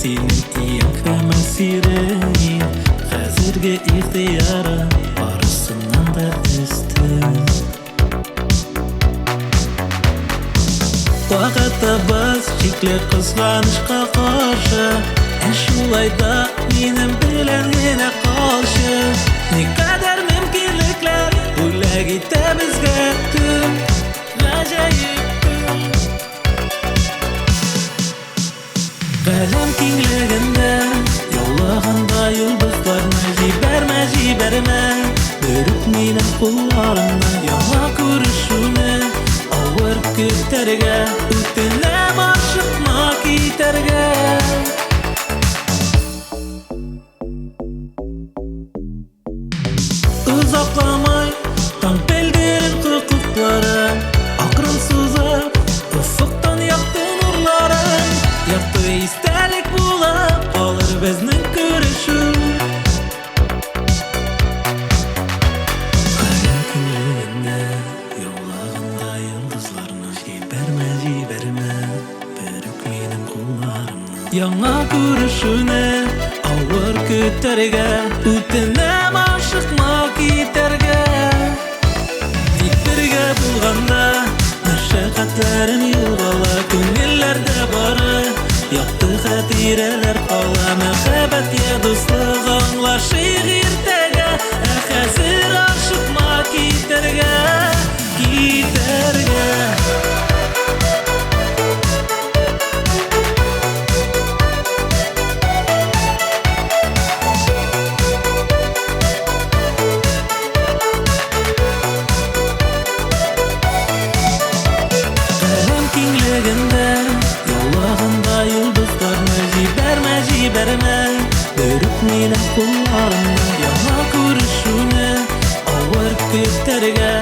Senin yankama sireni Hazırga ihtiyara Barısından da üstün Vaqatda biz chekli qizg'anishga qarshi Shulayda mening bilan yana qolshi Naqadar mumkinliklar bo'lagida bizga tun G'ajoyib tun Qalam kengligida yo'llag'anda yulduzlarni Jibarma Berib mening qo'llarimni Yomon ko'rishuni Avvar ko'targa O'tinam oshiqma ketarga Uzoqlamay Tan bildirin huquqlari Aqrim so'zib Ufukdan yoqdi nurlari Yoqdi istalik bo'lib Qolur bizning ko'rishuv Qalam kengligida Yo'llag'anda yulduzlarni Jibarma Berib mening qo'llarimni Yomon ko'rishuni Avvar ko'targa O'tinam oshiqma ketarga Bitirga bo'lganda Mashaqqatlarim yo'g'ala Ko'ngillarda bori Yoqdi xatiralar qola Muhabbat ya do'stlik anglashig ertaga Hozir oshiqma ketarga Yo'llag'anda yulduzlarni Jibarma Berib mening qo'llarimni Yomon ko'rishuni Avvar ko'targa